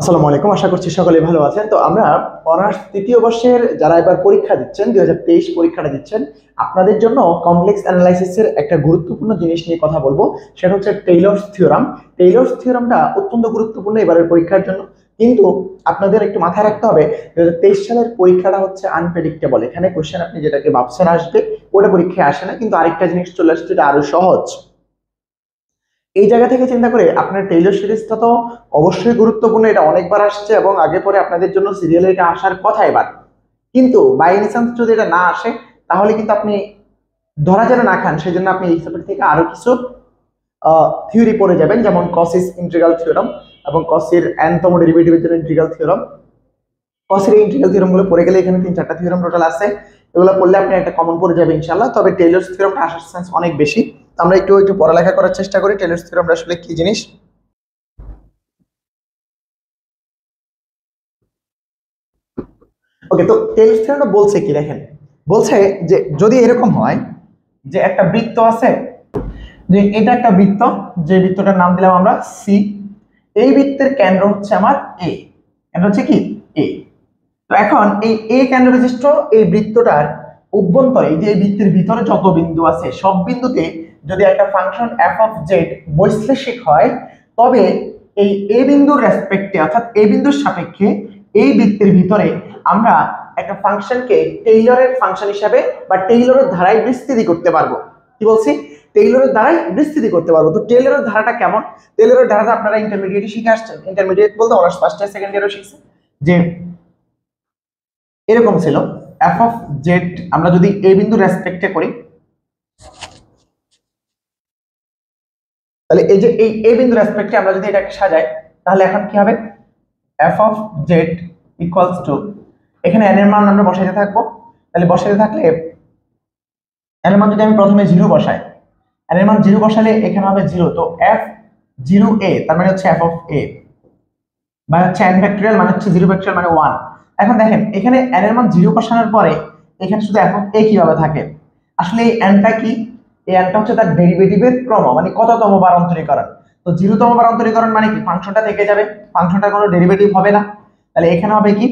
আসসালামু আলাইকুম, আশা করছি সকলে ভালো আছেন। তো আমরা অনার্স তৃতীয় বর্ষের যারা এবার পরীক্ষা দিচ্ছেন 2023 পরীক্ষাটা দিচ্ছেন, আপনাদের জন্য কমপ্লেক্স অ্যানালাইসিসের একটা গুরুত্বপূর্ণ জিনিস নিয়ে কথা বলবো। সেটা হচ্ছে টেইলরস থিওরাম। টেইলরস থিওরামটা অত্যন্ত গুরুত্বপূর্ণ এবারের পরীক্ষার জন্য। কিন্তু আপনাদের একটু মাথায় রাখতে হবে 2023 সালের পরীক্ষাটা হচ্ছে আনপ্রেডিক্টেবল। এখানে কোশ্চেন আপনি যেটাকে ভাবছেন আসবে ওটা পরীক্ষায় আসে না, কিন্তু আরেকটা জিনিস চলে আসছে যেটা আরো সহজ। এই জায়গা থেকে চিন্তা করে আপনার টেইলর সিরিজটা তো অবশ্যই গুরুত্বপূর্ণ, এটা অনেকবার আসছে এবং আগে পরে আপনাদের জন্য সিরিয়ালে এটা আসার কথা এবার। কিন্তু বাই এনি চান্স যদি এটা না আসে, তাহলে কিন্তু আপনি ধরা যেন না খান, সেই জন্য আপনি এই চ্যাপ্টার থেকে আরো কিছু থিওরি পড়ে যাবেন, যেমন কসিস ইন্টিগ্রাল থিওরাম এবং কসির এনতম ডেরিভেটিভের জন্য ইন্টিগ্রাল থিওরাম। কসের এই ইন্টিগ্রাল থিওরাম গুলো পড়ে গেলে এখানে 3-4টা থিওরাম টোটাল আছে, এগুলো পড়লে আপনি একটা কমন পড়ে যাবে ইনশাআল্লাহ। তবে টেইলরস থিওরামটা আসার চান্স অনেক বেশি। তো আমরা একটু একটু পড়ালেখা করার চেষ্টা করি টেইলরস থিওরামটা আসলে কি জিনিস। ওকে, তো টেইলরস থিওরামটা বলছে কি দেখেন। বলছে যে যদি এরকম হয় যে একটা বৃত্ত আছে, যে এটা একটা বৃত্ত, যে বৃত্তটার নাম দিলাম আমরা সি। এই বৃত্তের কেন্দ্র হচ্ছে আমার এ, কেন্দ্র হচ্ছে কি এ। তো এখন এই এ কেন্দ্র বিশিষ্ট এই বৃত্তটার অভ্যন্তরে, যে এই বৃত্তের ভিতরে যত বিন্দু আছে সব বিন্দুতে যদি একটা ফাংশন এফ অফ জেড বৈশ্লেষিক হয়, তবে এই এ বিন্দুর রেসপেক্টে অর্থাৎ এ বিন্দুর সাপেক্ষে এই বৃত্তের ভিতরে আমরা একটা ফাংশনকে টেইলরের ফাংশন হিসাবে বা টেইলরের ধারায় বিস্তৃতি করতে পারবো। কি বলছি? টেইলরের ধারায় বিস্তৃতি করতে পারবো। তো টেইলরের ধারাটা কেমন? টেইলরের ধারাটা আপনারা ইন্টারমিডিয়েটে শিখে আসছেন, ইন্টারমিডিয়েট বলতে অনার্স ফার্স্ট ইয়ার সেকেন্ড ইয়ারও শিখছেন। যে এরকম ছিল এফ অফ জেড আমরা যদি এ বিন্দু রেসপেক্টে করি, তাহলে এই যে এই এ বিন্দু রেসপেক্টে আমরা যদি এটাকে সাজাই, তাহলে এখন কি হবে? F of z equals two, এখানে এন এর মান আমরা বসাইতে থাকবো। তাহলে বসাইতে থাকলে এন এর মান যদি আমি প্রথমে 0 বসাই, এন এর মান 0 বসালে এখানে হবে 0। তো এফ 0 এ তার মানে হচ্ছে এফ অফ এ, মানে হচ্ছে n ফ্যাক্টরিয়াল মানে হচ্ছে 0 ফ্যাক্টরিয়াল মানে 1। এখন দেখেন এখানে n এর মান 0 বসানোর পরে এখানে শুধু f অফ a কিভাবে থাকে? আসলে এই n টা কি? এই n টা হচ্ছে তার ডেরিভেটিভের ক্রম, মানে কততম বার অন্তরীকরণ। তো 0তম বার অন্তরীকরণ মানে কি? ফাংশনটা থেকে যাবে, ফাংশনটার কোনো ডেরিভেটিভ হবে না। তাহলে এখানে হবে কি?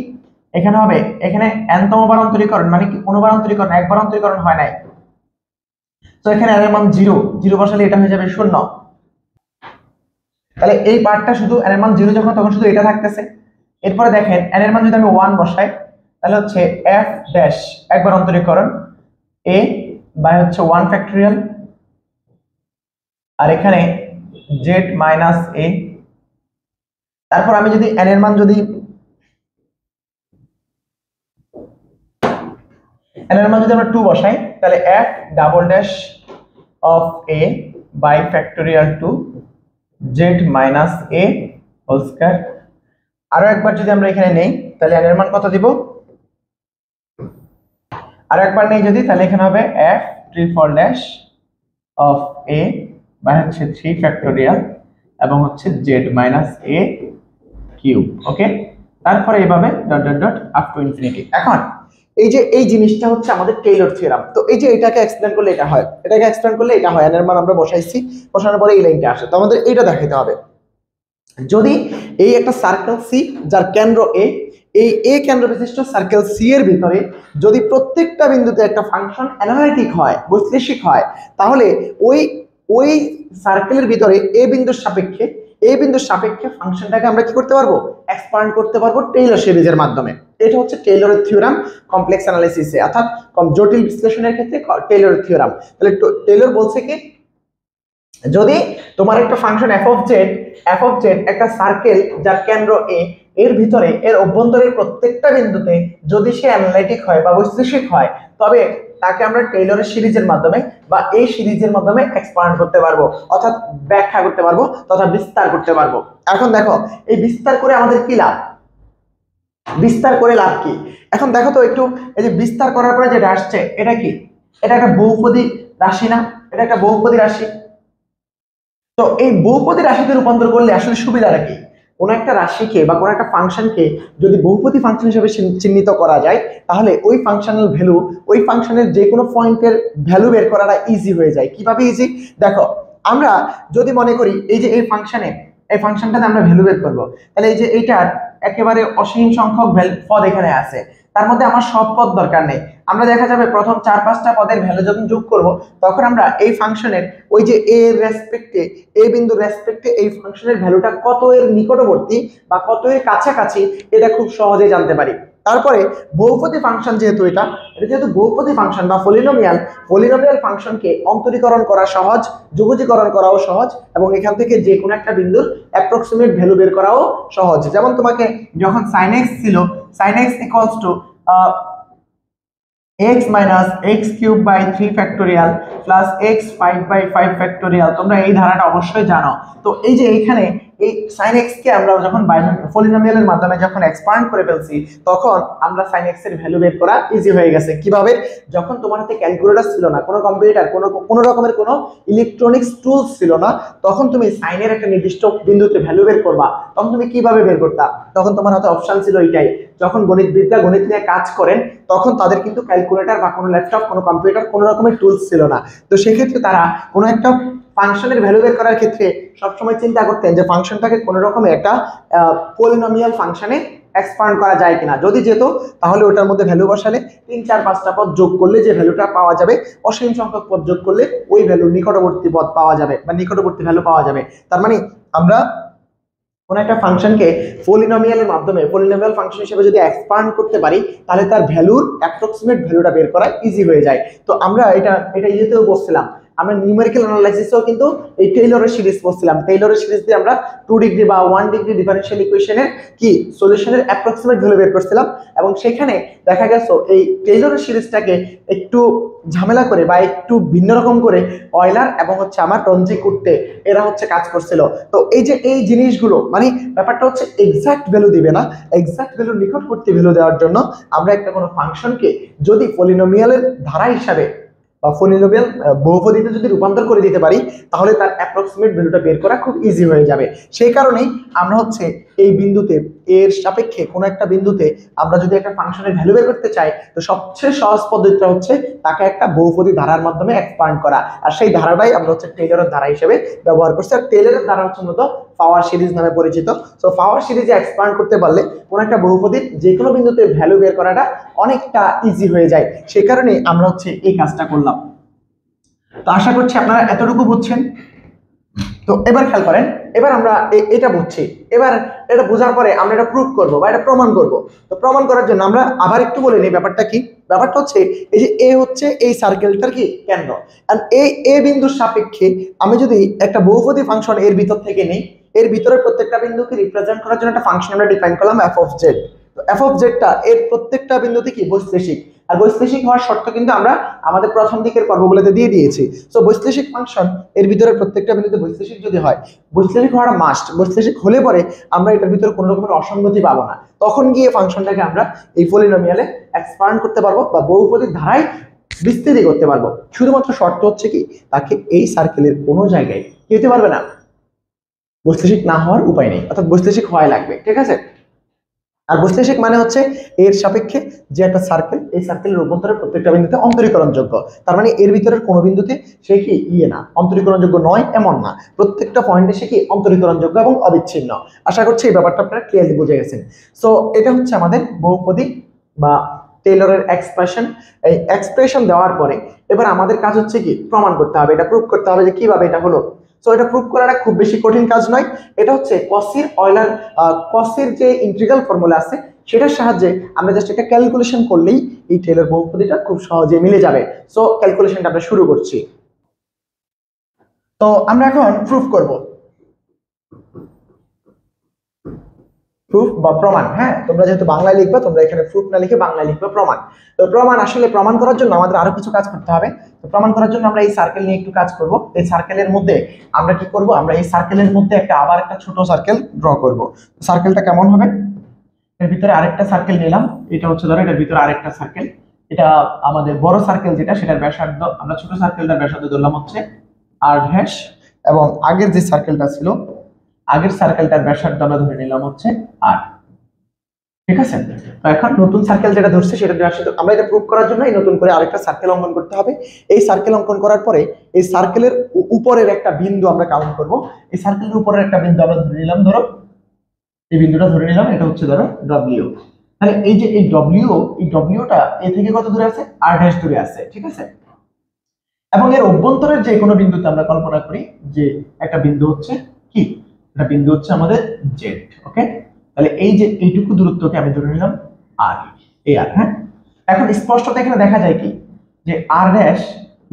এখানে হবে এখানে n তম বার অন্তরীকরণ মানে কি? কোন বার অন্তরীকরণ, একবার অন্তরীকরণ হয় নাই। তো এখানে n এর মান 0, 0 বসালে এটা হয়ে যাবে 0। তাহলে এই পার্টটা শুধু n এর মান 0 যখন, তখন শুধু এটা থাকতেছে। এরপরে দেখেন n এর মান যদি আমি 1 বসাই, তাহলে হচ্ছে f ড্যাশ একবার অন্তরীকরণ a বাই হচ্ছে 1 ফ্যাক্টরিয়াল, আর এখানে z মাইনাস a। তারপর আমি যদি n এর মান যদি আমরা 2 বসাই, তাহলে f double dash of a by factorial 2 z minus a whole square. আরো একবার যদি আমরা এখানে নেই, তাহলে n এর মান কত দিব? আর একবার নেই যদি, তাহলে এখানে হবে f triple dash of a by হচ্ছে 3 ফ্যাক্টোরিয়াল এবং হচ্ছে z minus a cube. Okay, তারপরে এইভাবে dot dot dot up to infinity. এখন এই যে এই জিনিসটা হচ্ছে আমাদের টেইলর থিওরাম। তো এই যে এটাকে এক্সপ্লেন করলে এটা হয়, এটাকে এক্সপ্লেন করলে এটা হয়, n এর মান আমরা বসাইছি, বসানোর পরে এই লাইনটা আসে। তো আমাদের এটা দেখাতে হবে, যদি এই একটা সার্কেল সি যার কেন্দ্র এ, এই এ কেন্দ্র বিশিষ্ট সার্কেল সি এর ভিতরে যদি প্রত্যেকটা বিন্দুতে একটা ফাংশন অ্যানালিটিক হয়, বৈশ্লেষিক হয়, তাহলে ওই ওই সার্কেলের ভিতরে এ বিন্দুর সাপেক্ষে ফাংশনটাকে আমরা কি করতে পারবো? এক্সপ্যান্ড করতে পারবো টেইলর সিরিজের মাধ্যমে। এটা হচ্ছে টেইলরের থিওরাম কমপ্লেক্স অ্যানালিসিসে, অর্থাৎ জটিল বিশ্লেষণের ক্ষেত্রে টেইলরের থিওরাম। তাহলে টেইলর বলছে কি, যদি তোমার একটা ফাংশন এফ অফ জেড একটা সার্কেল যার কেন্দ্র এ, এর ভিতরে এর অভ্যন্তরের প্রত্যেকটা বিন্দুতে যদি সে অ্যানালিটিক হয় বা বৈশ্লেষিক হয়, তবে তাকে আমরা টেইলরের সিরিজের মাধ্যমে বা এই সিরিজের মাধ্যমে এক্সপ্যান্ড করতে পারবো, অর্থাৎ ব্যাখ্যা করতে পারবো তথা বিস্তার করতে পারবো। এখন দেখো এই বিস্তার করে আমাদের কি লাভ? বিস্তার করে লাভ কি? এখন দেখো তো একটু, এই যে বিস্তার করার পরে যেটা আসছে এটা কি? এটা একটা বহুপদী রাশি না? এটা একটা বহুপদী রাশি। তো এই বহুপদী রাশিতে রূপান্তর করলে আসলে সুবিধাটা কি? কোন একটা রাশিকে বা কোন একটা ফাংশনকে যদি বহুপদী ফাংশন হিসেবে চিহ্নিত করা যায়, তাহলে ওই ফাংশনাল ভ্যালু, ওই ফাংশনের যে কোনো পয়েন্টের ভ্যালু বের করাটা ইজি হয়ে যায়। কিভাবে ইজি? দেখো, আমরা যদি মনে করি এই যে এই ফাংশনে এই ফাংশনটাতে আমরা ভ্যালু বের করব। তাহলে এই যে এইটার একেবারে অসীম সংখ্যক পদ এখানে আছে, তার মধ্যে আমার সব পদ দরকার নেই। আমরা দেখা যাবে প্রথম 4-5টা পদের ভ্যালু যখন যোগ করব তখন আমরা এই ফাংশনের ওই যে এ এর রেসপেক্টে, এ বিন্দুর রেসপেক্টে এই ফাংশনের ভ্যালুটা কত এর নিকটবর্তী বা কত এর কাছাকাছি এটা খুব সহজে জানতে পারি। তারপরে বহুপদী ফাংশন যেহেতু এটা যেহেতু বহুপদী ফাংশন বা পলিনোমিয়াল ফাংশনকে অন্তরীকরণ করা সহজ, যোগজীকরণ করাও সহজ, এবং এখান থেকে যে কোনো একটা বিন্দুর অ্যাপ্রক্সিমেট ভ্যালু বের করাও সহজ। যেমন তোমাকে যখন sin x ছিল, sin x equals to x minus x cube by 3 factorial plus x 5 by 5 factorial, তোমরা এই ধারাটা অবশ্যই জানো। তো এই যে এখানে এই sin x কে আমরা যখন পলিনোমিয়ালের মাধ্যমে যখন এক্সপ্যান্ড করে ফেলছি তখন আমরা sin x এর ভ্যালু বের করা ইজি হয়ে গেছে। কিভাবে? যখন তোমার হাতে ক্যালকুলেটর ছিল না, কোনো কম্পিউটার, কোনো রকমের কোনো ইলেকট্রনিক্স টুলস ছিল না, তখন তুমি sin এর একটা নির্দিষ্ট বিন্দুতে ভ্যালু বের করবা, তখন তুমি কিভাবে বের করতা? তখন তোমার হাতে অপশন ছিল এইটাই। যখন গণিতবিদরা গণিত নিয়ে কাজ করেন তখন তাদের কিন্তু ক্যালকুলেটর বা কোনো ল্যাপটপ, কোনো কম্পিউটার, কোনো রকমের টুলস ছিল না। তো সেক্ষেত্রে তারা কোনো একটা ফাংশনের ভ্যালু বের করার ক্ষেত্রে সবসময় চিন্তা করতেন যে ফাংশনটাকে কোনো রকমের একটা পলিনোমিয়াল ফাংশনে এক্সপ্যান্ড করা যায় কিনা। যদি যেত তাহলে ওটার মধ্যে ভ্যালু বসালে 3-4-5টা পদ যোগ করলে যে ভ্যালুটা পাওয়া যাবে, অসীম সংখ্যক পদ যোগ করলে ওই ভ্যালুর নিকটবর্তী পদ পাওয়া যাবে বা নিকটবর্তী ভ্যালু পাওয়া যাবে। তার মানে আমরা কোন একটা ফাংশনকে পলিনোমিয়ালের মাধ্যমে পলিনোমিয়াল ফাংশন হিসেবে যদি এক্সপ্যান্ড করতে পারি তাহলে তার ভ্যালুর অ্যাপ্রক্সিমেট ভ্যালুটা বের করা ইজি হয়ে যায়। তো আমরা এটা ইয়েতেও বলছিলাম, আমরা নিউমেরিক্যাল অ্যানালাইসিসেও কিন্তু এই টেইলরের সিরিজ পড়ছিলাম। টেইলরের সিরিজ দিয়ে আমরা 2 ডিগ্রি বা 1 ডিগ্রি ডিফারেনশিয়াল ইকুয়েশনের কি সলিউশনের অ্যাপ্রক্সিমেট ভ্যালু বের করছিলাম, এবং সেখানে দেখা গেছে এই টেইলরের সিরিজটাকে একটু ঝামেলা করে বা একটু ভিন্ন রকম করে অয়লার এবং হচ্ছে আমার রঞ্জি করতে এরা হচ্ছে কাজ করছিল। তো এই যে এই জিনিসগুলো মানে ব্যাপারটা হচ্ছে এক্সাক্ট ভ্যালু দিবে না, এক্সাক্ট ভ্যালু নিকটবর্তী ভ্যালু দেওয়ার জন্য আমরা একটা কোনো ফাংশনকে যদি পলিনোমিয়ালের ধারা হিসাবে বা পলিনোমিয়াল বহুপদীতে যদি রূপান্তর করে দিতে পারি তাহলে তার অ্যাপ্রক্সিমেট ভ্যালুটা বের করা খুব ইজি হয়ে যাবে। সেই কারণেই আমরা হচ্ছে এই বিন্দুতে এর সাপেক্ষে কোনো একটা বিন্দুতে আমরা যদি একটা ফাংশনের ভ্যালু বের করতে চাই তো সবচেয়ে সহজ পদ্ধতিটা হচ্ছে তাকে একটা বহুপদী ধারার মাধ্যমে এক্সপ্যান্ড করা, আর সেই ধারাটাই আমরা হচ্ছে টেইলরের ধারা হিসেবে ব্যবহার করছি। আর টেইলরের ধারা হচ্ছে মূলত পাওয়ার সিরিজ নামে পরিচিত। সো পাওয়ার সিরিজে এক্সপ্যান্ড করতে পারলে কোনো একটা বহুপদীর যে কোনো বিন্দুতে ভ্যালু বের করাটা অনেকটা ইজি হয়ে যায়। সেই কারণে আমরা হচ্ছে এই কাজটা করলাম। তো আশা করছি আপনারা এতটুকু বুঝছেন। তো এবার খেয়াল করেন, এবার আমরা এটা বুঝছি, এবার এটা বোঝার পরে আমরা এটা প্রুফ করব বা এটা প্রমাণ করব। তো প্রমাণ করার জন্য আমরা আবার একটু বলে নিই ব্যাপারটা কি। ব্যাপারটা হচ্ছে এই যে এ হচ্ছে এই সার্কেলটার কি কেন্দ্র, আর এই এ বিন্দুর সাপেক্ষে আমি যদি একটা বহুপদী ফাংশন এর ভিতর থেকে নেই, এর ভিতরের প্রত্যেকটা বিন্দুকে রিপ্রেজেন্ট করার জন্য একটা ফাংশন আমরা ডিফাইন করলাম এফ অফ জেড। তো এফ অফ জেডটা এর প্রত্যেকটা বিন্দুতে কি বৈশ্লেষিক, আর বৈশ্লেষিক হওয়ার শর্ত কিন্তু আমরা আমাদের প্রথম দিকের পর্বগুলোতে দিয়ে দিয়েছি। সো বৈশ্লেষিক ফাংশন এর ভিতরে প্রত্যেকটা বিন্দুতে বৈশ্লেষিক যদি হয়, বৈশ্লেষিক হওয়াটা মাস্ট, বৈশ্লেষিক হলে পরে আমরা এটার ভিতরে কোনো রকমের অসঙ্গতি পাবো না, তখন গিয়ে ফাংশনটাকে আমরা এই পলিনোমিয়ালে এক্সপ্যান্ড করতে পারবো বা বহুপদীর ধারায় বিস্তৃতি করতে পারবো। শুধুমাত্র শর্ত হচ্ছে কি তাকে এই সার্কেলের কোনো জায়গায় কি হতে পারবে না, বৈশ্লেষিক না হওয়ার উপায় নেই, অর্থাৎ বৈশ্লেষিক হওয়াই লাগবে। ঠিক আছে? আর বৈশ্লেষিক মানে হচ্ছে এর সাপেক্ষে যে একটা সার্কেল, এই সার্কেলের অভ্যন্তরে প্রত্যেকটা বিন্দুতে অন্তরীকরণযোগ্য। তার মানে এর ভিতরের কোনো বিন্দুতে সে কি না অন্তরীকরণযোগ্য নয় এমন না, প্রত্যেকটা পয়েন্টে সে কি অন্তরীকরণযোগ্য এবং অবিচ্ছিন্ন। আশা করছি এই ব্যাপারটা আপনারা ক্লিয়ারলি বুঝে গেছেন। সো এটা হচ্ছে আমাদের বহুপদী বা টেইলরের এক্সপ্রেশন। এই এক্সপ্রেশন দেওয়ার পরে এবার আমাদের কাজ হচ্ছে কি প্রমাণ করতে হবে, এটা প্রুফ করতে হবে যে কিভাবে এটা হলো। সো এটা প্রুফ করাটা খুব বেশি কঠিন কাজ নয়, এটা হচ্ছে কসির অয়লার কসির যে ইন্টিগ্রাল ফর্মুলা আছে সেটার সাহায্যে আমরা জাস্ট একটা ক্যালকুলেশন করলেই এই টেইলর বহুপদীটা খুব সহজে মিলে যাবে। সো ক্যালকুলেশনটা আমরা শুরু করছি। তো আমরা এখন প্রুফ করব, প্রুফ বা প্রমাণ। হ্যাঁ, তোমরা যেহেতু বাংলায় লিখবা তোমরা এখানে প্রুফ না লিখে বাংলায় লিখবে প্রমাণ। তো প্রমাণ আসলে প্রমাণ করার জন্য আমাদের আরো কিছু কাজ করতে হবে। তো প্রমাণ করার জন্য আমরা এই সার্কেল নিয়ে একটু কাজ করব। এই সার্কেলের মধ্যে আমরা কি করব, আমরা এই সার্কেলের মধ্যে আবার একটা ছোট সার্কেল ড্র করব। সার্কেলটা কেমন হবে, এর ভিতরে আরেকটা সার্কেল নিলাম, এটা হচ্ছে ধরো এটার ভিতরে আরেকটা সার্কেল, এটা আমাদের বড় সার্কেল যেটা সেটার ব্যাসার্ধ, আমরা ছোট সার্কেলটার ব্যাসার্ধ ধরলাম হচ্ছে আর ড্যাশ, এবং আগের যে সার্কেলটা ছিল আগের সার্কেলটার ব্যাসার্ধ আমরা ধরে নিলাম হচ্ছে আর। ঠিক আছে? তো এখন নতুন সার্কেল যেটা ধরছে সেটা ব্যাসার্ধ, আমরা এটা প্রুফ করার জন্য এই নতুন করে আরেকটা সার্কেল অঙ্কন করতে হবে। এই সার্কেল অঙ্কন করার পরে এই সার্কেলের উপরের একটা বিন্দু আমরা কাউন্ট করব। এই সার্কেলের উপরের একটা বিন্দু আমরা ধরে নিলাম, ধরো এই বিন্দুটা ধরে নিলাম, এটা হচ্ছে ধরো ডব্লিউ। তাহলে এই যে এই ডব্লিউটা এ থেকে কত দূরে আছে, আর ড্যাশ দূরে আছে, ঠিক আছে। এবং এর অভ্যন্তরের যে কোনো বিন্দুতে আমরা কল্পনা করি যে একটা বিন্দু হচ্ছে কি, একটা বিন্দু হচ্ছে আমাদের জেড। ওকে, তাহলে এই যে এইটুকু দূরত্বকে আমি ধরে নিলাম আর, এই আর। হ্যাঁ, এখন স্পষ্টত এখানে দেখা যায় কি যে আর ড্যাশ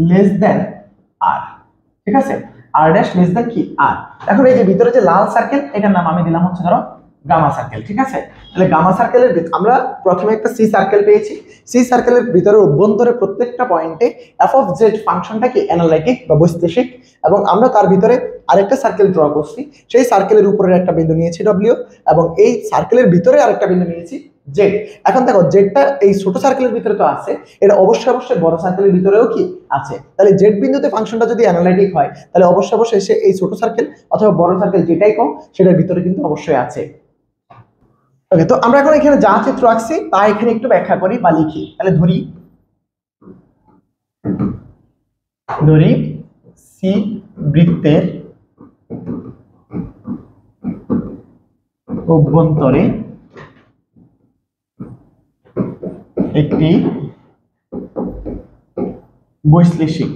লেস দেন আর, ঠিক আছে, আর ড্যাশ লেস দেন কি আর। এখন এই যে ভিতরে যে লাল সার্কেল, এটার নাম আমি দিলাম হচ্ছে ধরো গামা সার্কেল, ঠিক আছে। তাহলে গামা সার্কেলের আমরা প্রথমে একটা সি সার্কেল পেয়েছি, সি সার্কেলের ভিতরে অভ্যন্তরে প্রত্যেকটা পয়েন্টে এফ অফ জেড ফাংশনটা কি অ্যানালাইটিক বা বৈশ্লেষিক, এবং আমরা তার ভিতরে আরেকটা সার্কেল ড্র করছি, সেই সার্কেলের উপরের একটা বিন্দু নিয়েছি ডব্লিউ, এবং এই সার্কেলের ভিতরে আরেকটা বিন্দু নিয়েছি জেড। এখন দেখো জেডটা এই ছোট সার্কেলের ভিতরে তো আছে, এটা অবশ্যই বড় সার্কেলের ভিতরেও কি আছে। তাহলে জেড বিন্দুতে ফাংশনটা যদি অ্যানালাইটিক হয়, তাহলে অবশ্যই সে এই ছোট সার্কেল অথবা বড় সার্কেল যেটাই কম সেটার ভিতরে কিন্তু অবশ্যই আছে। ওকে, তো আমরা এখন এখানে যা চিত্র আঁকছি তা এখানে একটু ব্যাখ্যা করি বা লিখি। তাহলে ধরি সি বৃত্তের অভ্যন্তরে একটি বৈশ্লেষিক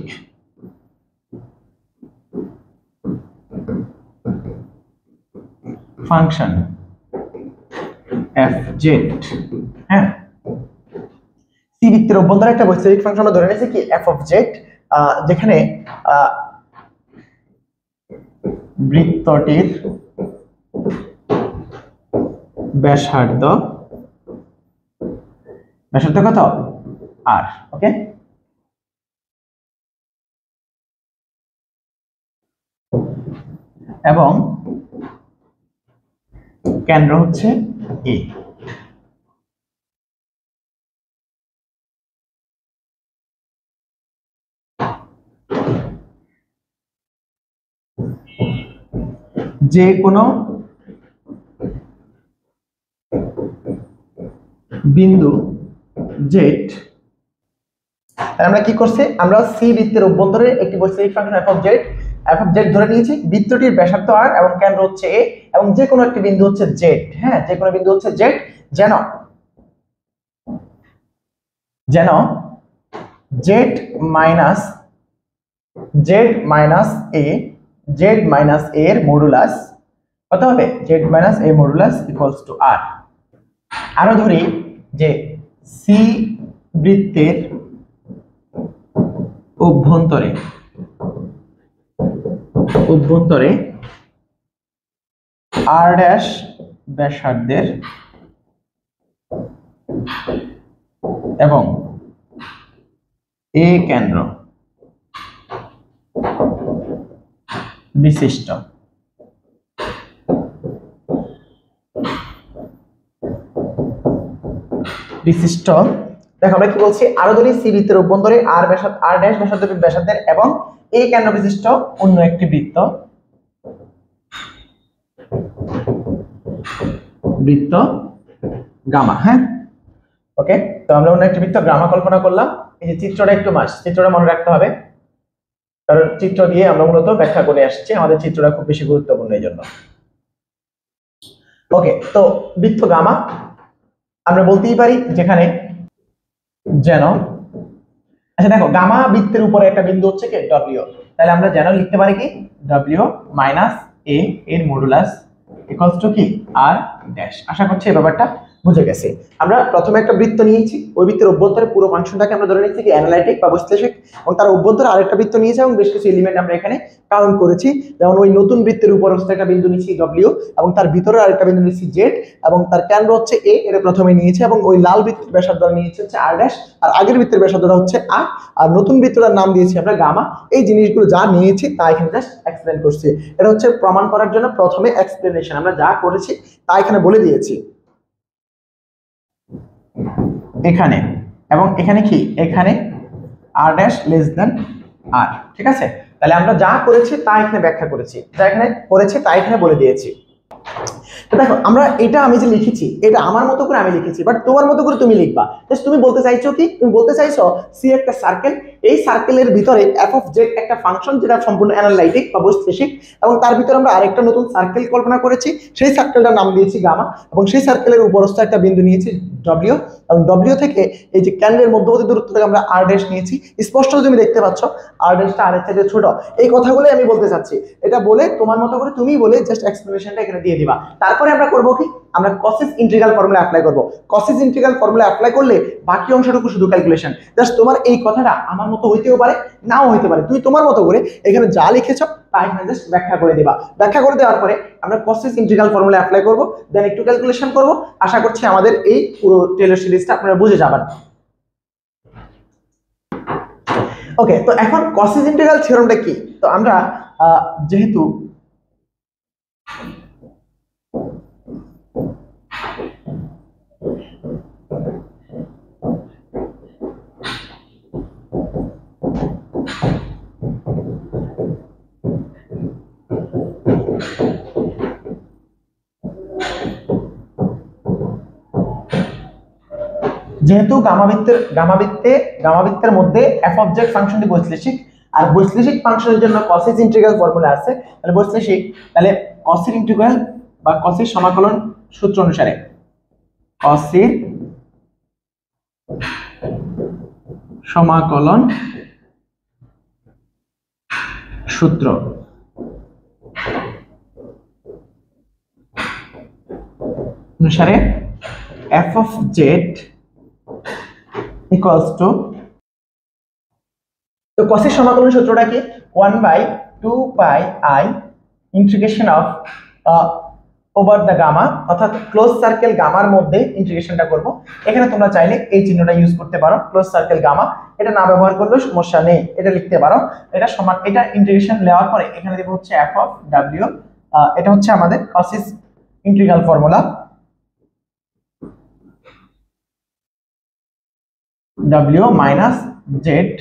ফাংশন এফ জেড। হ্যাঁ, সি বৃত্তের অভ্যন্তরে একটা বৈশ্লেষিক ফাংশন আমরা ধরে নিয়েছি কি এফ অফ জেড, যেখানে বৃত্তটির ব্যাসার্ধ কত আর। ওকে, এবং কেন্দ্র হচ্ছে এ। যে কোনো বিন্দু জেড, আমরা কি করছি, আমরা সি বৃত্তের অভ্যন্তরে একটি বৈশ্লেষিক ফাংশন এফ অফ জেড ধরে নিয়েছি, বৃত্তটির ব্যাসার্ধ আর এবং কেন্দ্র হচ্ছে এ, এবং যে কোনো একটি বিন্দু হচ্ছে জেড। হ্যাঁ, যে কোনো বিন্দু হচ্ছে জেড, যেন জেড মাইনাস এ এর মডুলাস কত হবে, z minus a modulus equals to r. আরো ধরি যে সি বৃত্তের অভ্যন্তরে আর ড্যাশ ব্যাসার্ধের এবং এ কেন্দ্র বিশিষ্ট দেখো আমরা কি বলছি, আরো ধরি সি বৃত্তের অভ্যন্তরে আর ড্যাশ ব্যাসার্ধের এবং এ কেন্দ্র বিশিষ্ট অন্য একটি বৃত্ত গামা। হ্যাঁ, ওকে, তো আমরা অন্য একটি বৃত্ত গামা কল্পনা করলাম। এই যে চিত্রটা চিত্রটা মনে রাখতে হবে, কারণ চিত্র দিয়ে আমরা মূলত ব্যাখ্যা করে আসছি, আমাদের চিত্রটা খুব বেশি গুরুত্বপূর্ণ এই জন্য। ওকে, তো বৃত্ত গামা আমরা বলতেই পারি যেখানে যেন, আচ্ছা দেখো গামা বৃত্তের উপরে একটা বিন্দু হচ্ছে কি ডব্লিউ, তাহলে আমরা যেন লিখতে পারি কি ডব্লিউ মাইনাস এ এর মডুলাস ইকুয়ালস টু কি আর ড্যাশ। আশা করছি এই ব্যাপারটা বুঝে গেছে। আমরা প্রথমে একটা বৃত্ত নিয়েছি, ওই বৃত্তের অভ্যন্তরে পুরো ফাংশনটাকে আমরা ধরে নিয়েছি কি অ্যানালাইটিক বা বৈশ্লেষিক, এবং তার অভ্যন্তরে আরেকটা বৃত্ত নিয়েছি এবং বেশ কিছু এলিমেন্ট আমরা এখানে কাউন্ট করেছি। যেমন ওই নতুন বৃত্তের উপর হচ্ছে একটা বিন্দু নিয়েছি ডব্লিউ, এবং তার ভিতরে আরেকটা বিন্দু নিয়েছি জেড, এবং তার কেন্দ্র হচ্ছে এ, এটা প্রথমে নিয়েছি, এবং ওই লাল বৃত্তের ব্যাসার্ধ নিয়েছি হচ্ছে আর ড্যাশ, আর আগের বৃত্তের ব্যাসার্ধটা হচ্ছে আর, আর নতুন বৃত্তটার নাম দিয়েছি আমরা গামা। এই জিনিসগুলো যা নিয়েছি তা এখানে জাস্ট এক্সপ্লেন করছি। এটা হচ্ছে প্রমাণ করার জন্য প্রথমে এক্সপ্লেনেশন, আমরা যা করেছি তা এখানে বলে দিয়েছি এখানে, এবং এখানে কি এখানে আর ড্যাশ লেস দেন আর। ঠিক আছে, তাহলে আমরা যা করেছি তা এখানে ব্যাখ্যা করেছি, যা এখানে করেছি তা এখানে বলে দিয়েছি। তো দেখো আমরা এটা আমি যে লিখেছি এটা আমার মতো করে আমি লিখেছি, বাট তোমার মতো করে তুমি লিখবা। জাস্ট তুমি বলতে চাইছো কি, তুমি বলতে চাইছো সি একটা সার্কেল, এই সার্কেলের ভিতরে এফ অফ জেড একটা ফাংশন যেটা সম্পূর্ণ অ্যানালাইটিক বা বৈশ্লেষিক, এবং তার ভিতরে আমরা আরেকটা নতুন সার্কেল কল্পনা করেছি, সেই সার্কেলটার নাম দিয়েছি গামা, এবং সেই সার্কেলের উপরস্থ একটা বিন্দু নিয়েছি ডব্লিউ, এবং ডব্লিউ থেকে এই যে কেন্দ্রের মধ্যবর্তী দূরত্ব থেকে আমরা আর ড্যাশ নিয়েছি। স্পষ্ট তুমি দেখতে পাচ্ছ আর ড্যাশটা আর এর থেকে ছোট। এই কথাগুলোই আমি বলতে চাচ্ছি। এটা বলে তোমার মতো করে তুমি বলে জাস্ট এক্সপ্লেনেশনটা এখানে দিয়ে দিবা। তারপরে আমরা করব কি, আমরা কসিস ইন্টিগ্রাল ফর্মুলা অ্যাপ্লাই করব। কসিস ইন্টিগ্রাল ফর্মুলা অ্যাপ্লাই করলে বাকি অংশটুকু শুধু ক্যালকুলেশন। জাস্ট তোমার এই কথাটা আমার মতো হইতেও পারে, নাও হইতে পারে, তুমি তোমার মতো করে এখানে যা লিখেছো তা এখানে জাস্ট ব্যাখ্যা করে দিবা। ব্যাখ্যা করে দেওয়ার পরে আমরা কসিস ইন্টিগ্রাল ফর্মুলা অ্যাপ্লাই করব, দেন একটু ক্যালকুলেশন করব। আশা করছি আমাদের এই পুরো টেলর সিরিজটা আপনারা বুঝে যাবেন। ওকে, তো এখন কসিস ইন্টিগ্রাল থিওরেমটা কি? তো আমরা যেহেতু গামাবৃত্তের মধ্যে এফ অফ জেড ফাংশনটি বৈশ্লেষিক, আর বৈশ্লেষিক ফাংশনের জন্য কসিস ইন্টিগ্রাল ফর্মুলা আছে। তাহলে বৈশ্লেষিক, তাহলে কসির ইন্টিগ্রাল বা কসির সমাকলন সূত্র অনুসারে, কসির সমাকলন সূত্র অনুসারে f of z equals to, তো কসের সমাকলন সূত্রটা কি, 1/2 pi integration of over the gamma, অর্থাৎ ক্লোজ সার্কেল গামার মধ্যে ইন্টিগ্রেশনটা করব। এখানে তোমরা চাইলে এই চিহ্নটা ইউজ করতে পারো, ক্লোজ সার্কেল গামা, এটা না ব্যবহার করলেও সমস্যা নেই, এটা লিখতে পারো। এটা সমান, এটা ইন্টিগ্রেশন নেওয়ার পরে এখানে দেব হচ্ছে এফ অফ ডাব্লিউ, এটা হচ্ছে আমাদের Cauchy's integral formula, W minus z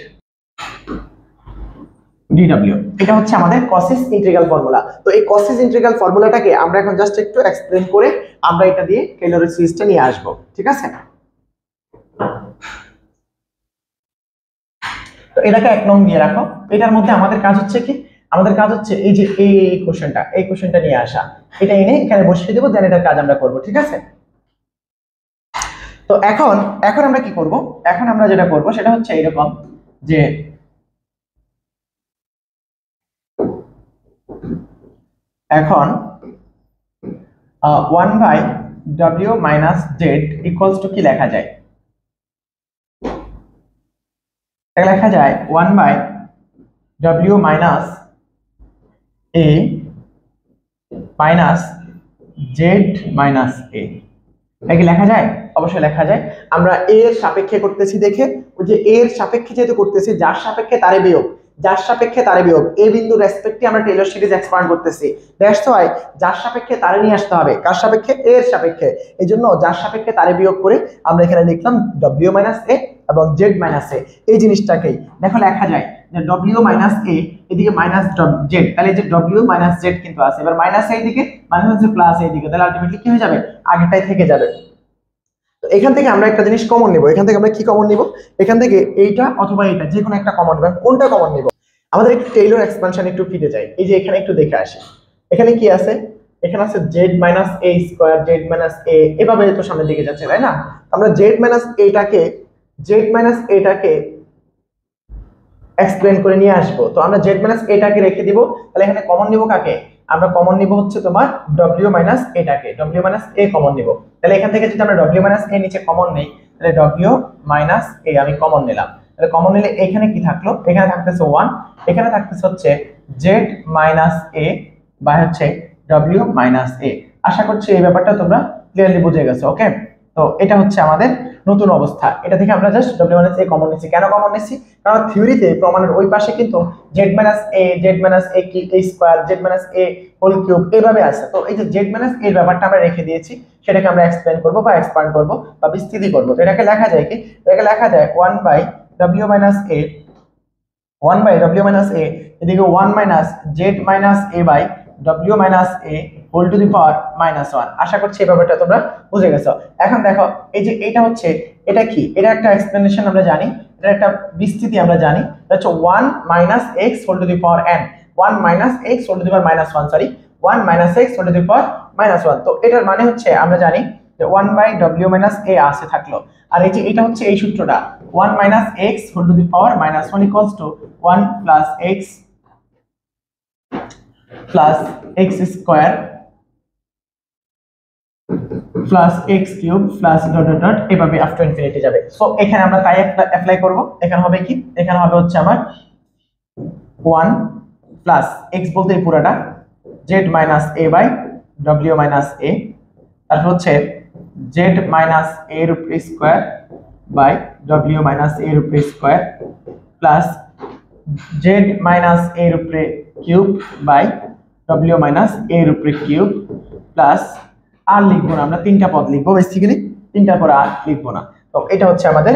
ডিডব্লিউ, এটা হচ্ছে আমাদের কসিস ইন্টিগ্রাল ফর্মুলা। তো এই কসিস ইন্টিগ্রাল ফর্মুলাটাকে আমরা এখন জাস্ট একটু এক্সপ্লেন করে আমরা এটা দিয়ে টেলরের সিরিজটা নিয়ে আসব, ঠিক আছে? তো এটাকে 1 নং দিয়ে রাখো। এটার মধ্যে আমাদের কাজ হচ্ছে কি, আমাদের কাজ হচ্ছে এই যে এই কোশ্চেনটা নিয়ে আসা, এটা এনে এখানে বসিয়ে দেবো, দেন এটার কাজ আমরা করব, ঠিক আছে? তো এখন আমরা কি করব, এখন আমরা যেটা করব সেটা হচ্ছে এরকম যে এখন 1/w minus Z equals two কি লেখা যায়, এটা লেখা যায় 1/w minus a minus Z minus a, এটা কি লেখা যায়? অবশ্যই লেখা যায়। আমরা a এর সাপেক্ষে করতেছি দেখে, ওই যে a এর সাপেক্ষে যেহেতু করতেছি, যার সাপেক্ষে তারে বিয়োগ, যার সাপেক্ষে তারে বিয়োগ, এই বিন্দু রেসপেক্টে আমরা টেলর সিরিজ এক্সপ্যান্ড করতেছি। দ্যাটস ওয়াই যার সাপেক্ষে তারে নিয়ে আসতে হবে, কার সাপেক্ষে? a এর সাপেক্ষে। এইজন্য যার সাপেক্ষে তারে বিয়োগ করে আমরা এখানে লিখলাম w মাইনাস a এবং z মাইনাস a। এই জিনিসটাকেই দেখো লেখা যায় যে w মাইনাস a এদিকে মাইনাস z, তাহলে যে w মাইনাস z কিন্তু আছে, এবার মাইনাস a এদিকে মাইনাস হচ্ছে প্লাস a এদিকে, তাহলে আলটিমেটলি কি হয়ে যাবে, আগেরটাই থেকে যাবে। তো এখান থেকে আমরা একটা জিনিস কমন নিব, এখান থেকে আমরা কি কমন নিব, এখান থেকে এইটা অথবা এইটা যে কোনো একটা কমন নেব। কোনটা কমন নিব? আমাদের একটু টেইলর এক্সপানশন একটু ফিরে যাই, এই যে এখানে একটু দেখে আসি, এখানে কি আছে, এখানে আছে z minus a square, z minus a, এভাবে তো সামনের দিকে যাচ্ছে, তাই না? আমরা z মাইনাস এটাকে এক্সপ্লেন করে নিয়ে আসবো। তো আমরা z মাইনাস এটাকে রেখে দিব, তাহলে এখানে কমন নিব কাকে, আমরা কমন নিব হচ্ছে তোমার w মাইনাস এটাকে, w মাইনাস a কমন নিব। তাহলে এখান থেকে যদি আমরা w মাইনাস a নিচে কমন নেই, তাহলে w মাইনাস a আমি কমন নিলাম। তাহলে কমন নিলে এখানে কি থাকলো, এখানে থাকতেছে 1, এখানে থাকতেছে হচ্ছে z মাইনাস a বা হচ্ছে w মাইনাস a। আশা করছি এই ব্যাপারটা তোমরা ক্লিয়ারলি বুঝে গেছো। ওকে, তো এটা হচ্ছে আমাদের নতুন অবস্থা। এটা থেকে আমরা just w minus a common নিচ্ছি। কেন কমন নিচ্ছি? কারণ থিওরিতে প্রমাণের ওই পাশে কিন্তু z মাইনাস a কি a square, z minus a whole cube এইভাবে আছে। তো এই যে z মাইনাস a এর ব্যাপারটা আমরা রেখে দিয়েছি, সেটাকে আমরা এক্সপ্লেইন করব বা এক্সপ্যান্ড করব বা বিস্তৃতি করব। তো এটাকে লেখা যায় কি, এটাকে লেখা যায় 1/w minus a, 1/w minus a এদিকে 1 minus z minus a by w minus a whole to the power -1। আশা করছি এই ব্যাপারটা তোমরা বুঝে গেছো। এখন দেখো এই যে এটা হচ্ছে, এটা কি, এটা একটা এক্সপ্লেনেশন আমরা জানি, এটা একটা বিস্তৃতি আমরা জানি, এটা হচ্ছে 1 minus x whole to the power n, 1 minus x whole to the power -1, sorry 1 minus x whole to the power -1। তো এটার মানে হচ্ছে আমরা জানি যে 1 বাই w মাইনাস a আসে থাকলো, আর এই যে এটা হচ্ছে এই সূত্রটা 1 minus x whole to the power -1 equals to 1 plus x plus x square plus x cube plus dot dot dot এভাবে আপ টু ইনফিনিটি যাবে। সো এখানে আমরা তাই অ্যাপ্লাই করব। এখানে হবে কি, এখানে হবে হচ্ছে আমার 1 প্লাস x বলতে এই পুরোটা z minus a by w minus a, তারপর হচ্ছে z মাইনাস a এর উপরে square by w minus a এর উপরে square plus z minus a এর উপরে cube by w minus a এর উপরে কিউব প্লাস আর লিখবো না, আমরা তিনটা পদ লিখবো বেসিক্যালি, তিনটার পর আর লিখবো না। তো এটা হচ্ছে আমাদের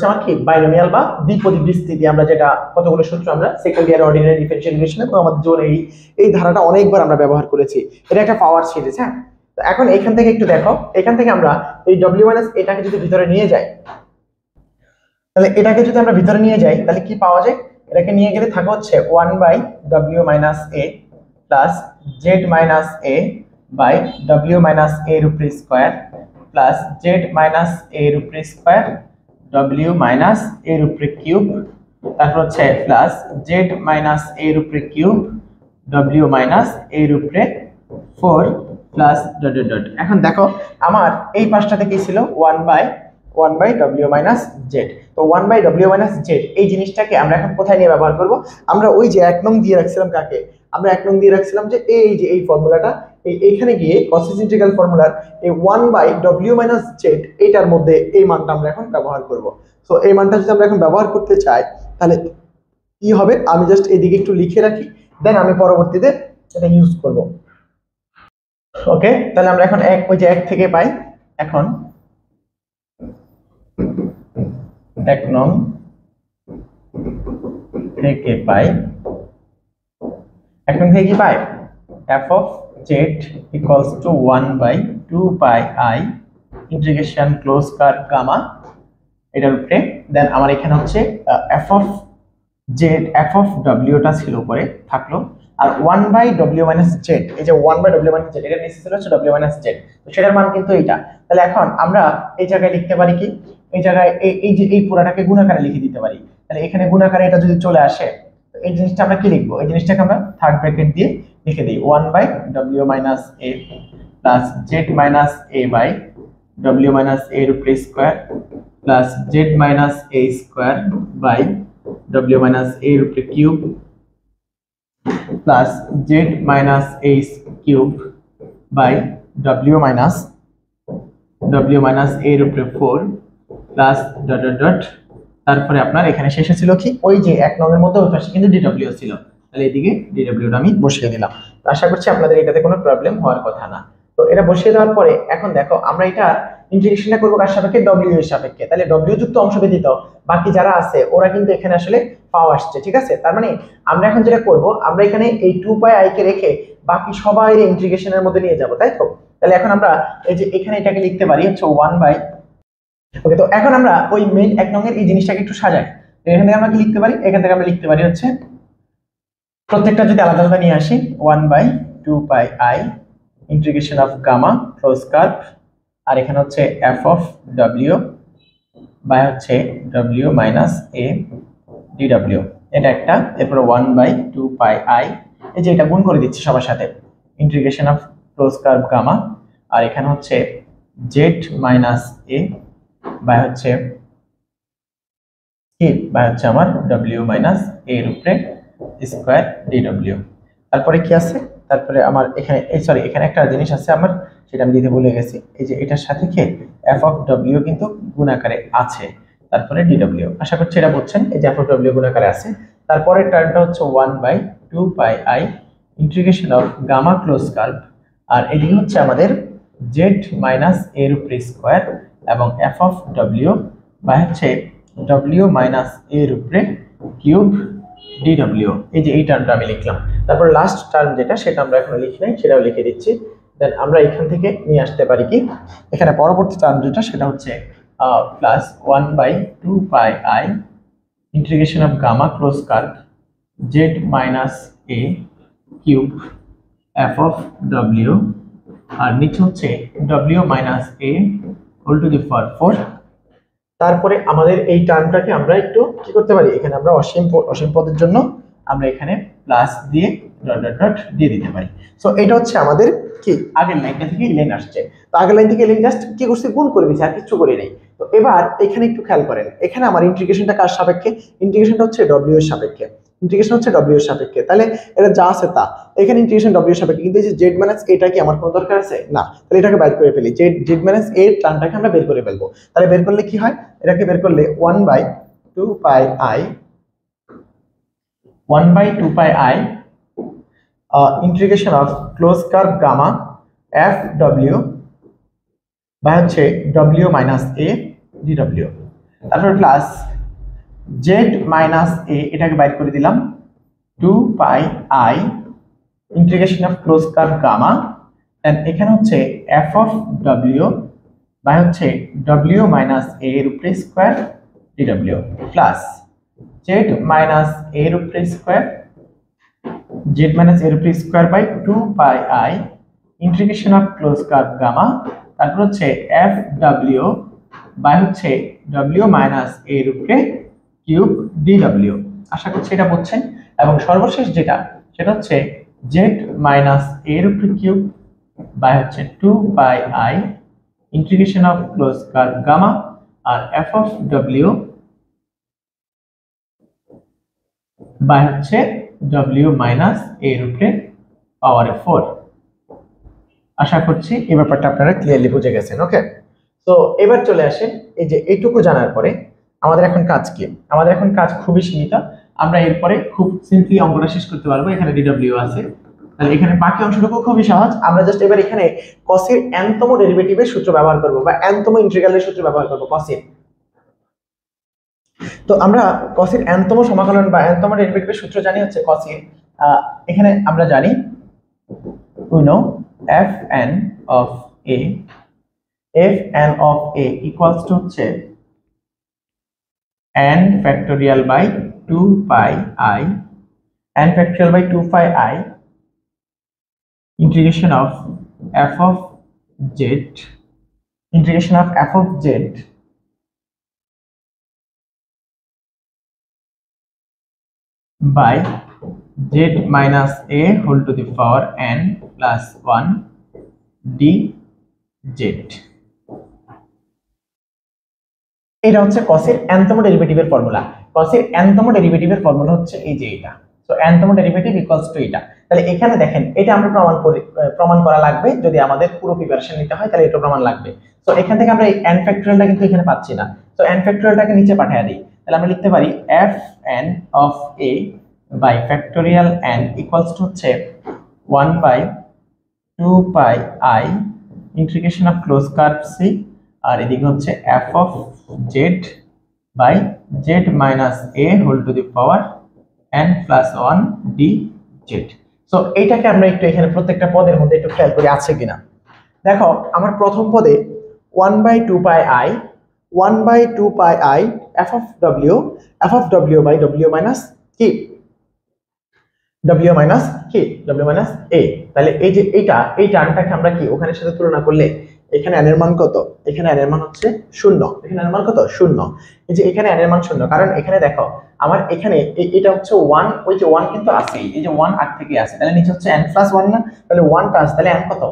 আমার কি বাইনোমিয়াল বা দ্বিপদী বিস্তৃতি, আমরা যেটা কতগুলো সূত্র আমরা second year ordinary differential equation এবং আমাদের জীবনে এই ধারাটা অনেকবার আমরা ব্যবহার করেছি। এটা একটা পাওয়ার সিরিজ। হ্যাঁ, তো এখন এখান থেকে একটু দেখো, এখান থেকে আমরা এই w মাইনাস এটাকে যদি ভিতরে নিয়ে যাই, তাহলে এটাকে যদি আমরা ভিতরে নিয়ে যাই তাহলে কি পাওয়া যায়, এটাকে নিয়ে গেলে থাকে হচ্ছে 1 by w minus a plus z minus a by w minus a এর উপরে square plus z minus a এর উপরে স্কয়ার w মাইনাস a এর উপরে কিউব, তারপর হচ্ছে প্লাস z মাইনাস a এর উপরে কিউব w মাইনাস a এর উপরে 4 প্লাস ডট ডট ডট। এখন দেখো আমার এই পাশটাতে কি ছিল 1 বাই w মাইনাস z। তো 1 বাই w মাইনাস z এই জিনিসটাকে আমরা এখন কোথায় নিয়ে ব্যবহার করব, আমরা ওই যে 1 নং দিয়ে রাখছিলাম, কাকে আমরা 1 নং দিয়ে রাখছিলাম যে এই যে এই ফর্মুলাটা, এইখানে গিয়ে কসিস ইন্টিগ্রাল ফর্মুলার এই 1 বাই w মাইনাস z এইটার মধ্যে এই মানটা আমরা এখন ব্যবহার করব। সো এই মানটা যদি আমরা এখন ব্যবহার করতে চাই তাহলে কি হবে, আমি জাস্ট এদিকে একটু লিখে রাখি, দেন আমি পরবর্তীতে এটা ইউজ করব। ওকে, তাহলে আমরা এখন ওই যে 1 থেকে পাই, এখন 1 নং থেকে পাই, 1 নং থেকে কি পাই, f of z equals to 1 by 2 pi I integration close curve gamma এটার উপরে, দেন আমার এখানে হচ্ছে f of w টা ছিল উপরে থাকলো, আর 1 by w minus z, এই যে 1 by w minus z এটা নিচে ছিল হচ্ছে w minus z, তো সেটার মান কিন্তু এইটা। তাহলে এখন আমরা এই জায়গায় লিখতে পারি কি, এই জায়গায় এই যে এই পুরাটাকে গুণাকারে লিখে দিতে পারি। তাহলে এখানে গুণাকারে এটা যদি চলে আসে, তো এই জিনিসটা আমরা কি লিখবো, এই জিনিসটাকে আমরা থার্ড ব্র্যাকেট দিয়ে লিখে দিই 1 by w minus a plus z minus a by w minus a এর উপরে square plus z minus a square by w minus a এর উপরে cube plus z minus a cube by w minus a এর উপরে 4 plus dot dot dot, তারপরে আপনার এখানে শেষে ছিল কি, ওই যে 1 নং এর মধ্যে ওই পাশে কিন্তু dw ছিল, তাহলে এদিকে dw টা আমি বসিয়ে দিলাম। তো আশা করছি আপনাদের এটাতে কোনো প্রবলেম হওয়ার কথা না। তো এটা বসিয়ে দেওয়ার পরে এখন দেখো আমরা এটা ইন্টিগ্রেশনটা করব কার সাপেক্ষে, w এর সাপেক্ষে। তাহলে w যুক্ত অংশ ব্যতীত বাকি যারা আছে ওরা কিন্তু এখানে আসলে পাওয়া আসছে, ঠিক আছে। তার মানে আমরা এখন যেটা করব, আমরা এখানে এই 2 পাই i কে রেখে বাকি সবাই ইন্টিগ্রেশনের মধ্যে নিয়ে যাব, তাই তো। তাহলে এখন আমরা এই যে এখানে এটাকে লিখতে পারি হচ্ছে 1 বাই, ওকে। তো এখন আমরা ওই মেইন 1 নং এর এই জিনিসটাকে একটু সাজাই। এখান থেকে আমরা কি লিখতে পারি, এখান থেকে আমরা লিখতে পারি হচ্ছে প্রত্যেকটা যদি আলাদা আলাদা নিয়ে আসি 1 by 2 pi i integration of gamma close curve, আর এখানে হচ্ছে f অফ w বাই হচ্ছে w মাইনাস a dw, এটা একটা। এরপর 1 বাই 2 পাই i, এই যে এটা গুণ করে দিচ্ছি সবার সাথে, integration of close curve gamma, আর এখানে হচ্ছে z মাইনাস a বাই হচ্ছে কি, বাই হচ্ছে আমার w মাইনাস a এর উপরে স্কয়ার dw। তারপরে কি আছে, তারপরে আমার এখানে সরি এখানে একটা জিনিস আছে আমার, সেটা আমি দিতে ভুলে গেছি, এই যে এটার সাথে কি f অফ w কিন্তু গুণ আকারে আছে, তারপরে dw। আশা করছি এটা বুঝছেন, এই যে f অফ w গুণ আকারে আছে। তারপরে টার্মটা হচ্ছে 1 by 2 pi i integration of gamma close curve, আর এদিকে হচ্ছে আমাদের z মাইনাস a এর উপরে স্কয়ার এবং f অফ w বাই হচ্ছে w মাইনাস a এর উপরে কিউব ডিডব্লিউ, এই যে এই টার্মটা আমি লিখলাম। তারপর লাস্ট টার্ম যেটা সেটা আমরা এখন লিখি নাই, সেটাও লিখে দিচ্ছি। দেন আমরা এখান থেকে নিয়ে আসতে পারি কি, এখানে পরবর্তী টার্ম যেটা সেটা হচ্ছে plus 1/2πi integration of gamma close curve z minus a cube f of ডব্লিউ, আর নিচে হচ্ছে W minus a whole to the power 4। তারপরে আমাদের এই টার্মটাকে আমরা একটু কি করতে পারি, এখানে আমরা অসীম পদের জন্য আমরা এখানে প্লাস দিয়ে ডট ডট ডট দিয়ে দিতে পারি। সো এটা হচ্ছে আমাদের কি আগের লাইনটা থেকে এই লাইন আসছে। তো আগের লাইন থেকে এই লাইন জাস্ট কি করছি, গুণ করে দিয়েছি, আর কিছু করি নাই। তো এবার এখানে একটু খেয়াল করেন, এখানে আমার ইন্টিগ্রেশনটা কার সাপেক্ষে, ইন্টিগ্রেশনটা হচ্ছে ডব্লিউ এর সাপেক্ষে, ইন্টিগ্রেশন হচ্ছে ডব্লিউ এর সাপেক্ষে। তাহলে এটা যা আছে তা, এখানে ইন্টিগ্রেশন ডব্লিউ এর সাপেক্ষে, কিন্তু এই যে জেড মাইনাস এটা কি আমার কোনো দরকার আছে না, তাহলে এটাকে বের করে ফেলি, জেড মাইনাস এর টার্মটাকে আমরা বের করে ফেলবো। তাহলে বের করলে কি হয়, এটাকে বের করলে 1/2πi integration of close curve gamma F W বা হচ্ছে ডব্লিউ মাইনাস এ ডিডব্লিউ, তারপর প্লাস জেড মাইনাস এ এটাকে বাইর করে দিলাম 2πi integration of close curve gamma, and এখানে হচ্ছে এফ অফ ডব্লিউ বা হচ্ছে ডব্লিউ মাইনাস এ এর উপরে স্কোয়ার ডিডব্লিউ প্লাস জেড মাইনাস এ এর উপরে স্কোয়ার, জেড মাইনাস এর উপরে square by 2πi integration of close curve gamma, তারপর হচ্ছে এফ ডব্লিউ বা হচ্ছে ডব্লিউ মাইনাস এর উপরে কিউব ডিডব্লিউ। আশা করছি এটা বুঝছেন। এবং সর্বশেষ যেটা সেটা হচ্ছে জেড মাইনাস এর উপরে কিউব বা হচ্ছে 2πi integration of close curve gamma আর এফ অফ ডব্লিউ বা হচ্ছে ডব্লিউ মাইনাস এর উপরে পাওয়ার 4। আশা করছি এই ব্যাপারটা আপনারা ক্লিয়ারলি বুঝে গেছেন। ওকে, তো এবার চলে আসেন, এই যে এইটুকু জানার পরে আমাদের এখন কাজ কি, আমাদের এখন কাজ খুবই সীমিত। আমরা এরপরে খুব সিম্পলি অঙ্কটা শেষ করতে পারবো। এখানে ডিডব্লিউ আছে, তাহলে এখানে বাকি অংশটুকু খুবই সহজ। আমরা জাস্ট এবার এখানে কসের nতম ডেরিভেটিভের সূত্র ব্যবহার করব বা nতম ইন্টিগ্রালের সূত্র ব্যবহার করব কসের। তো আমরা কসের nতম সমাকলন বা nতম ডেরিভেটিভের সূত্র জানি হচ্ছে কসের, এখানে আমরা জানি we know fn of a equals to হচ্ছে n factorial by 2πi n factorial by 2πi integration of f of z by z minus a whole to the power n plus 1 dz। এটা হচ্ছে cos এর nতম ডেরিভেটিভের formula. cos এর nতম ডেরিভেটিভের formula হচ্ছে এই যে এটা। সো nতম ডেরিভেটিভ ইকুয়ালস টু এটা। তাহলে এখানে দেখেন এটা আমরা প্রমাণ করা লাগবে, যদি আমাদের পুরো প্রিপারেশন নিতে হয় তাহলে এটা প্রমাণ লাগবে। সো এখান থেকে আমরা এই n ফ্যাক্টরিয়ালটা কিন্তু এখানে পাচ্ছি না। সো n ফ্যাক্টরিয়ালটাকে নিচে পাঠিয়ে দিই। তাহলে আমরা লিখতে পারি fn of a by factorial n equals to হচ্ছে 1/2πi integration of closed curve c আর এদিকে হচ্ছে f of z by z minus a whole to the power n plus 1 dz। So এইটাকে আমরা একটু এখানে প্রত্যেকটা পদের মধ্যে একটু খেয়াল করে আছে কিনা দেখো। আমার প্রথম পদে 1/2πi f of w by w minus কি w minus a। তাহলে এই যে এই টার্মটাকে আমরা কি ওখানের সাথে তুলনা করলে এখানে n এর মান কত, এখানে n এর মান হচ্ছে 0, এখানে n এর মান কত 0। এই যে এখানে n এর মান 0, কারণ এখানে দেখো আমার এখানে এটা হচ্ছে 1, ওই যে 1 কিন্তু আছে, এই যে 1 আগ থেকে আছে, তাহলে নিচে হচ্ছে n plus 1 না, তাহলে 1 টা আছে, তাহলে n কত,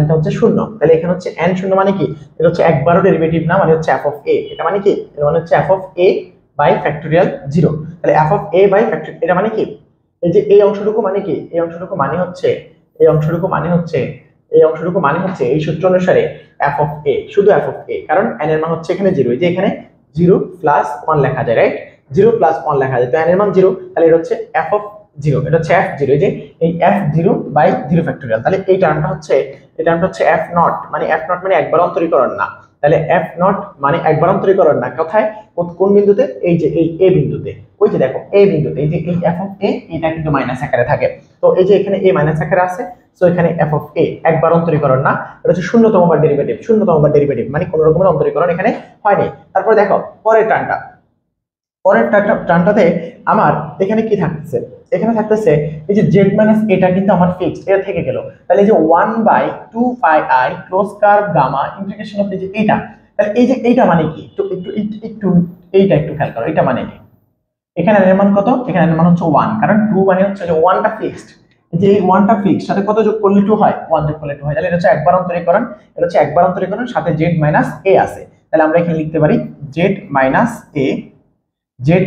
n টা হচ্ছে 0। তাহলে এখানে হচ্ছে n 0 মানে কি, এটা হচ্ছে একবারও ডেরিভেটিভ না, মানে হচ্ছে f of a। এটা মানে কি, এটা মানে হচ্ছে f of a by factorial 0। তাহলে f of a by factorial এটা মানে কি, এই যে এই অংশটুকু মানে কি, এই অংশটুকু মানে হচ্ছে এই সূত্র অনুসারে f of a, শুধু f of a, কারণ n এর মান হচ্ছে এখানে 0, এই যে এখানে 0 plus 1 লেখা যায়, রাইট, 0 plus 1 লেখা যায়, তো n এর মান 0, তাহলে এটা হচ্ছে f of 0, এটা হচ্ছে f0, এই যে এই f0 by 0 ফ্যাক্টোরিয়াল। তাহলে এই টার্মটা হচ্ছে f0, মানে f0 মানে একবার অন্তরীকরণ না, তাহলে এফ নট মানে একবারান্তরীকরণ না, কোথায় কোন বিন্দুতে, এই যে এই এ বিন্দুতে, ওই যে দেখো এ বিন্দুতে, এই যে এই এফ অফ এ এটা কিন্তু মাইনাস আকারে থাকে, তো এই যে এখানে এ মাইনাস আকারে আছে, সো এখানে এফ অফ এ একবারান্তরীকরণ না, এটা হচ্ছে শূন্যতম বার ডেরিভেটিভ মানে কোনো রকমের অন্তরীকরণ এখানে হয়নি। তারপরে দেখো পরের টার্মটাতে আমার এখানে কি থাকতেছে, এখানে থাকতেছে এই যে জেড মাইনাস এটা কিন্তু আমার ফিক্সড, এটা থেকে গেল, তাহলে এই যে 1/2πi close curve gamma integration of এই যে এইটা, তাহলে এই যে এইটা মানে কি, একটু এইটা একটু খেয়াল করো, এটা মানে কি, এখানে এর মান কত, এখানে এর মান হচ্ছে 1, কারণ 2 মানে হচ্ছে যে 1টা ফিক্সড, যে এই 1টা ফিক্সড সাথে কত যোগ করলে 2 হয়, 1 যোগ করলে 2 হয়, তাহলে এটা হচ্ছে একবারান্তরীকরণ, এটা হচ্ছে একবারান্তরীকরণ সাথে জেড মাইনাস এ আছে, তাহলে আমরা এখানে লিখতে পারি জেড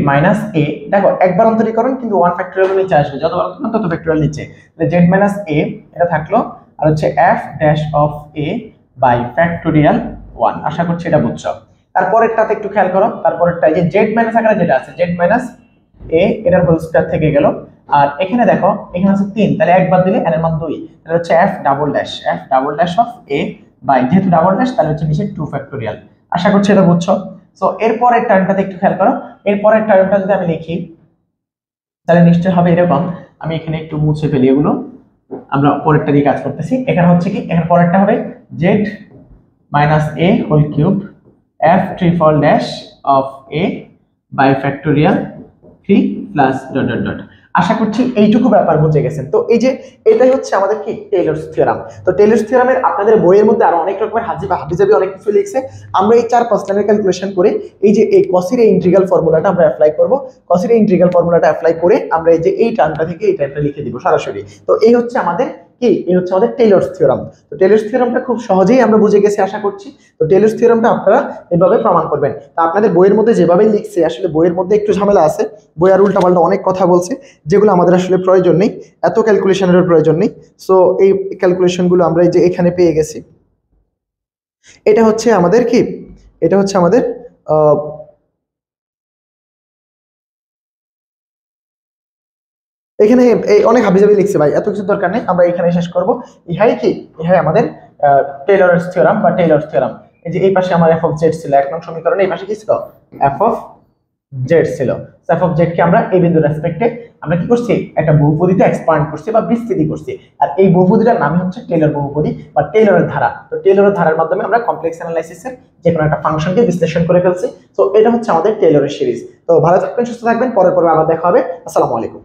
মাইনাস এ, দেখো একবারান্তরীকরণ কিন্তু 1 ফ্যাক্টরিয়াল নিচে আসবে, যত বারান্তরীকরণ তত ফ্যাক্টরিয়াল নিচে, তাহলে জেড মাইনাস এ এটা থাকলো, আর হচ্ছে f dash of a by factorial 1, আশা করছি এটা বুঝছো। তারপরেরটাতে একটু খেয়াল করো, তারপরেরটা এই যে জেড মাইনাস আকারে যেটা আছে জেড মাইনাস এ এটার হোল স্কয়ার থেকে গেল, আর এখানে দেখো এখানে আছে 3, তাহলে একবার দিলে এর মান 2, তাহলে হচ্ছে f double dash of a by, যেহেতু ডাবল ড্যাশ তাহলে হচ্ছে নিচে 2 ফ্যাক্টরিয়াল, আশা করছি এটা বুঝছো। সো এরপরের টার্মটাতে একটু খেয়াল করো, এরপরের টার্মটা যদি আমি লিখি তাহলে নিশ্চয় হবে এরকম, আমি এখানে একটু মুছে ফেলি এগুলো, আমরা পরেরটা দিয়ে কাজ করতেছি, এখানে হচ্ছে কি, এখানে পরেরটা হবে z minus a whole cube f triple dash of a by factorial 3 plus dot dot dot, আশা করছি এইটুকু ব্যাপার বুঝে গেছেন। তো এই যে এটাই হচ্ছে আমাদের কি টেইলরস থিওরাম। তো টেইলরস থিওরামের আপনাদের বইয়ের মধ্যে আরো অনেক রকমের হাবিজাবি অনেক কিছু লিখছে, আমরা এই 4-5 লাইনের ক্যালকুলেশন করে এই যে এই কসের ইন্টিগ্রাল ফর্মুলাটা আমরা অ্যাপ্লাই করব, কসের ইন্টিগ্রাল ফর্মুলাটা অ্যাপ্লাই করে আমরা এই যে এই টার্মটা থেকে এই টার্মটা লিখে দিব সরাসরি। তো এই হচ্ছে আমাদের কি, এই হচ্ছে আমাদের টেইলরস থিওরাম। তো টেইলরস থিওরামটা খুব সহজেই আমরা বুঝে গেছি আশা করছি। তো টেইলরস থিওরামটা আপনারা এভাবে প্রমাণ করবেন। তো আপনাদের বইয়ের মধ্যে যেভাবে লিখছে, আসলে বইয়ের মধ্যে একটু ঝামেলা আছে, বই আর উল্টাপাল্টা অনেক কথা বলছে যেগুলো আমাদের আসলে প্রয়োজন নেই, এত ক্যালকুলেশনের প্রয়োজন নেই। সো এই ক্যালকুলেশনগুলো আমরা এই যে এখানে পেয়ে গেছি, এটা হচ্ছে আমাদের কি, এটা হচ্ছে আমাদের এখানে অনেক হাবিজাবি লিখছে ভাই, এত কিছু দরকার নেই, আমরা এখানে শেষ করব। ইহাই কি, ইহাই আমাদের টেইলরস থিওরাম বা টেইলরস থিওরাম। এই যে এই পাশে আমার এফ অফ জেড ছিল 1 নং সমীকরণে, এই পাশে কি ছিল, এফ অফ জেড ছিল। এফ অফ জেড কে আমরা এই বিন্দুর রেসপেক্টে আমরা কি করছি, একটা বহুপদীতে এক্সপ্যান্ড করছি বা বিস্তৃতি করছি, আর এই বহুপদীটার নামই হচ্ছে টেইলর বহুপদী বা টেইলরের ধারা। তো টেইলরের ধারার মাধ্যমে আমরা কমপ্লেক্স অ্যানালাইসিসের যে কোনো একটা ফাংশনকে বিশ্লেষণ করে ফেলছি। তো এটা হচ্ছে আমাদের টেইলরের সিরিজ। তো ভালো থাকবেন, সুস্থ থাকবেন, পরের পর্বে আবার দেখা হবে। আসসালামু আলাইকুম।